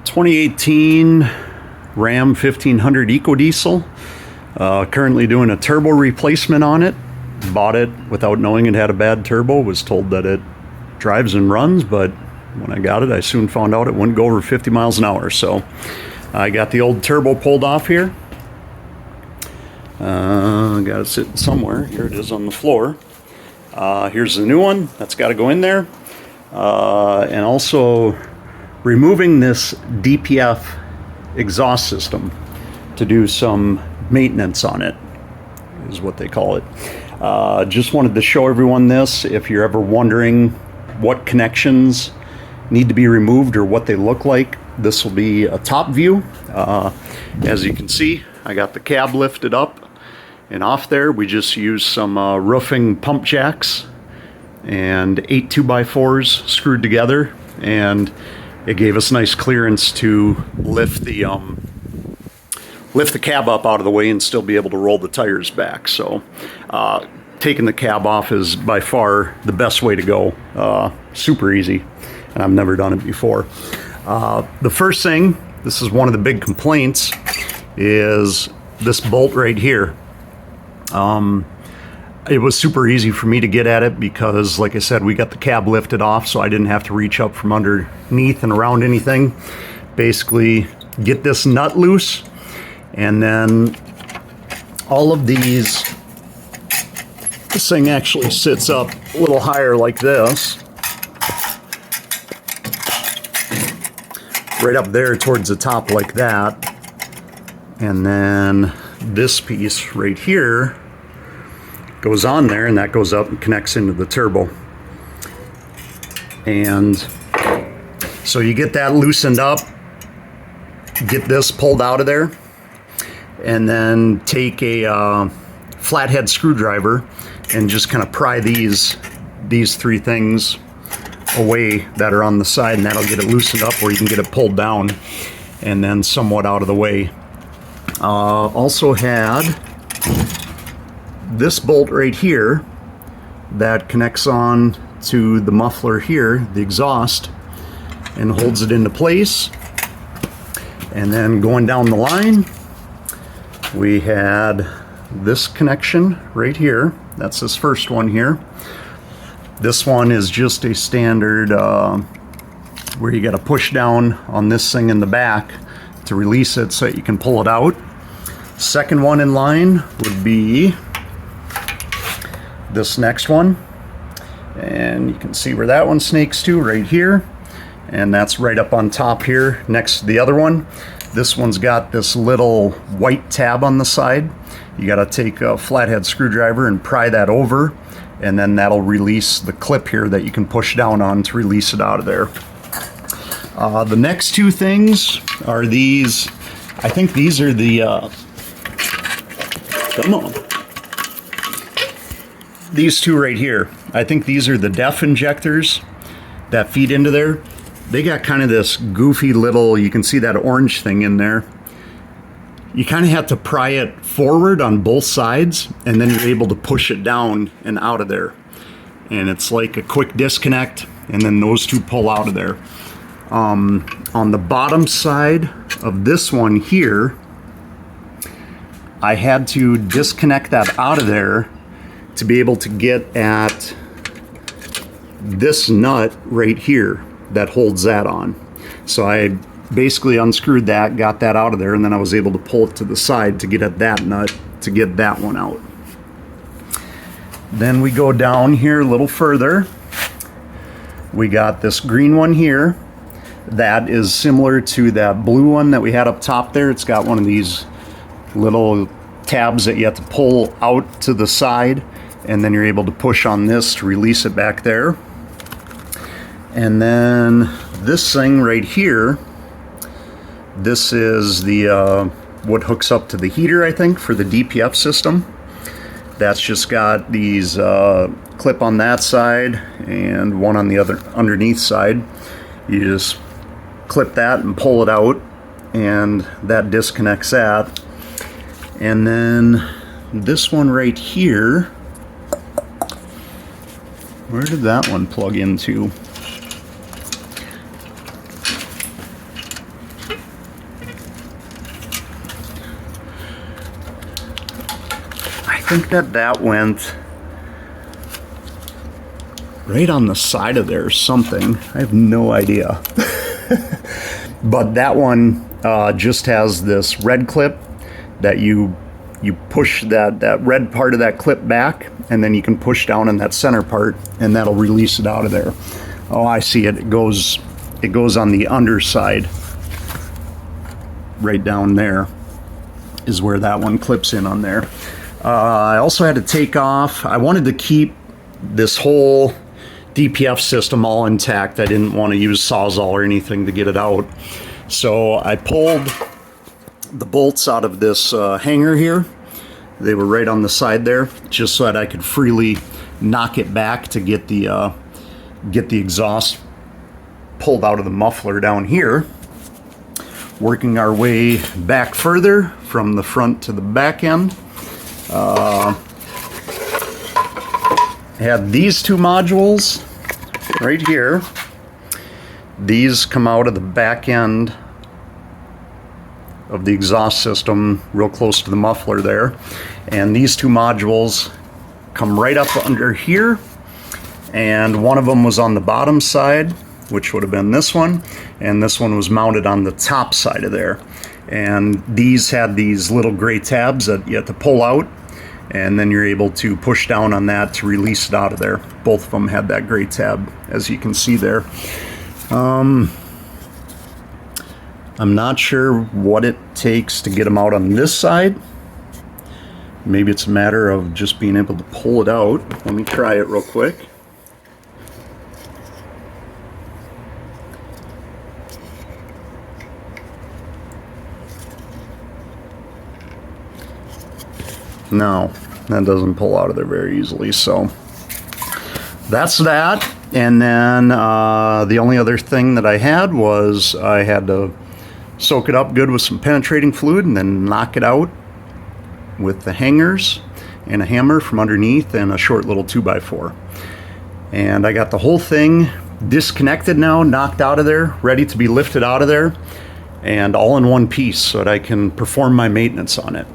2018 Ram 1500 ecodiesel. Currently doing a turbo replacement on it. Bought it without knowing it had a bad turbo. Was told that it drives and runs, but when I got it, I soon found out it wouldn't go over 50 miles an hour. So I got the old turbo pulled off here. Got it sitting somewhere. Here it is on the floor. Here's the new one. That's got to go in there. And also removing this DPF exhaust system to do some maintenance on it is what they call it. Just wanted to show everyone this. If you're ever wondering what connections need to be removed or what they look like, this will be a top view. As you can see, I got the cab lifted up and off there. We just used some roofing pump jacks and 8 2x4s screwed together, and it gave us nice clearance to lift the cab up out of the way and still be able to roll the tires back. So taking the cab off is by far the best way to go. Super easy, and I've never done it before. The first thing, this is one of the big complaints, is this bolt right here. It was super easy for me to get at it because, like I said, we got the cab lifted off, so I didn't have to reach up from underneath and around anything. Basically, get this nut loose, and then all of these, this thing actually sits up a little higher like this, right up there towards the top like that, and then this piece right here goes on there, and that goes up and connects into the turbo. And so you get that loosened up, get this pulled out of there, and then take a flathead screwdriver and just kind of pry these three things away that are on the side, and that'll get it loosened up where you can get it pulled down and then somewhat out of the way. Also had this bolt right here that connects on to the muffler here, the exhaust, and holds it into place. And then going down the line, we had this connection right here. That's this first one here. This one is just a standard where you got to push down on this thing in the back to release it so that you can pull it out. Second one in line would be this next one, and you can see where that one snakes to right here, and that's right up on top here next to the other one. This one's got this little white tab on the side. You got to take a flathead screwdriver and pry that over, and then that'll release the clip here that you can push down on to release it out of there. The next two things are these. I think these are the come on. These two right here, I think these are the DEF injectors that feed into there. They got kind of this goofy little, you can see that orange thing in there. You kind of have to pry it forward on both sides, and then you're able to push it down and out of there. And it's like a quick disconnect, and then those two pull out of there. On the bottom side of this one here, I had to disconnect that out of there to be able to get at this nut right here that holds that on. So I basically unscrewed that, got that out of there, and then I was able to pull it to the side to get at that nut to get that one out. Then we go down here a little further. We got this green one here that is similar to that blue one that we had up top there. It's got one of these little tabs that you have to pull out to the side, and then you're able to push on this to release it back there. And then this thing right here, this is the what hooks up to the heater, I think, for the DPF system. That's just got these clip on that side and one on the other underneath side. You just clip that and pull it out, and that disconnects that. And then this one right here, where did that one plug into? think that went right on the side of there or something. I have no idea. But that one just has this red clip that you push that red part of that clip back, and then you can push down on that center part, and that'll release it out of there. Oh, I see it. It goes on the underside. Right down there is where that one clips in on there. I also had to take off. I wanted to keep this whole DPF system all intact. I didn't want to use Sawzall or anything to get it out. So I pulled the bolts out of this hanger here. They were right on the side there, just so that I could freely knock it back to get the exhaust pulled out of the muffler down here. Working our way back further from the front to the back end. Had these two modules right here. These come out of the back end of the exhaust system, real close to the muffler there. And these two modules come right up under here. And one of them was on the bottom side, which would have been this one, and this one was mounted on the top side of there. And these had these little gray tabs that you have to pull out, and then you're able to push down on that to release it out of there. Both of them had that gray tab, as you can see there. I'm not sure what it takes to get them out on this side. Maybe it's a matter of just being able to pull it out. Let me try it real quick. No, that doesn't pull out of there very easily, so that's that. And then the only other thing that I had was I had to soak it up good with some penetrating fluid and then knock it out with the hangers and a hammer from underneath and a short little 2x4. And I got the whole thing disconnected now, knocked out of there, ready to be lifted out of there, and all in one piece so that I can perform my maintenance on it.